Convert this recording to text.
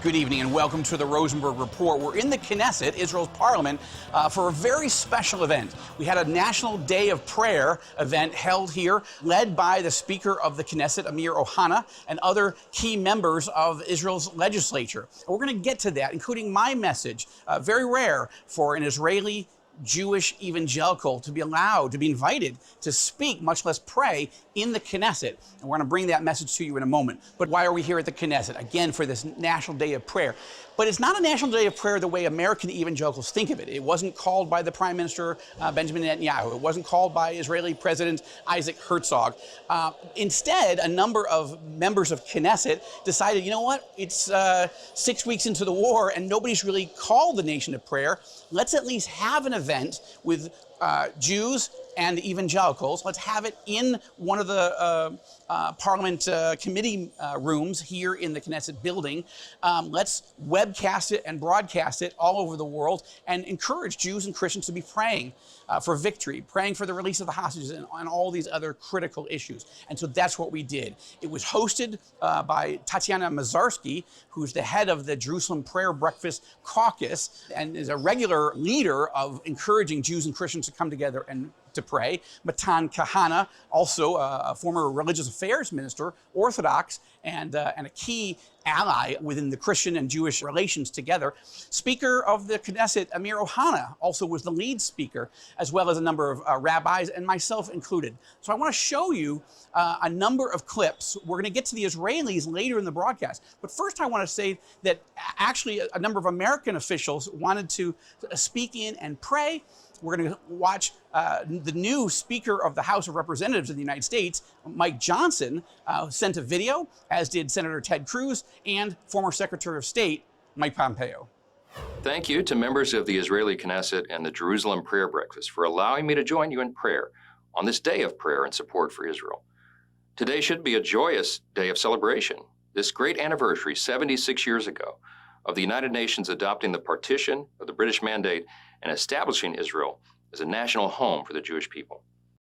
Good evening and welcome to the Rosenberg Report. We're in the Knesset, Israel's parliament, for a very special event. We had a National Day of Prayer event held here, led by the Speaker of the Knesset, Amir Ohana, and other key members of Israel's legislature. And we're going to get to that, including my message, very rare for an Israeli Jewish evangelical to be allowed, to be invited to speak, much less pray, in the Knesset. And we're going to bring that message to you in a moment. But why are we here at the Knesset? Again, for this National Day of Prayer. But it's not a National Day of Prayer the way American evangelicals think of it. It wasn't called by the Prime Minister, Benjamin Netanyahu. It wasn't called by Israeli President Isaac Herzog. Instead, a number of members of Knesset decided, you know what, it's 6 weeks into the war and nobody's really called the nation to prayer. Let's at least have an event with Jews and evangelicals. Let's have it in one of the Parliament committee rooms here in the Knesset building. Let's webcast it and broadcast it all over the world and encourage Jews and Christians to be praying for victory, praying for the release of the hostages and all these other critical issues. And so that's what we did. It was hosted by Tatiana Mazarsky, who's the head of the Jerusalem Prayer Breakfast Caucus and is a regular leader of encouraging Jews and Christians to come together and to pray. Matan Kahana, also a former religious affairs minister, Orthodox, and a key ally within the Christian and Jewish relations together. Speaker of the Knesset, Amir Ohana, also was the lead speaker, as well as a number of rabbis, and myself included. So I want to show you a number of clips. We're going to get to the Israelis later in the broadcast. But first I want to say that actually a number of American officials wanted to speak in and pray. We're going to watch the new Speaker of the House of Representatives of the United States, Mike Johnson, sent a video, as did Senator Ted Cruz and former Secretary of State Mike Pompeo. Thank you to members of the Israeli Knesset and the Jerusalem Prayer Breakfast for allowing me to join you in prayer on this day of prayer and support for Israel. Today should be a joyous day of celebration. This great anniversary, 76 years ago, of the United Nations adopting the partition of the British Mandate and establishing Israel as a national home for the Jewish people.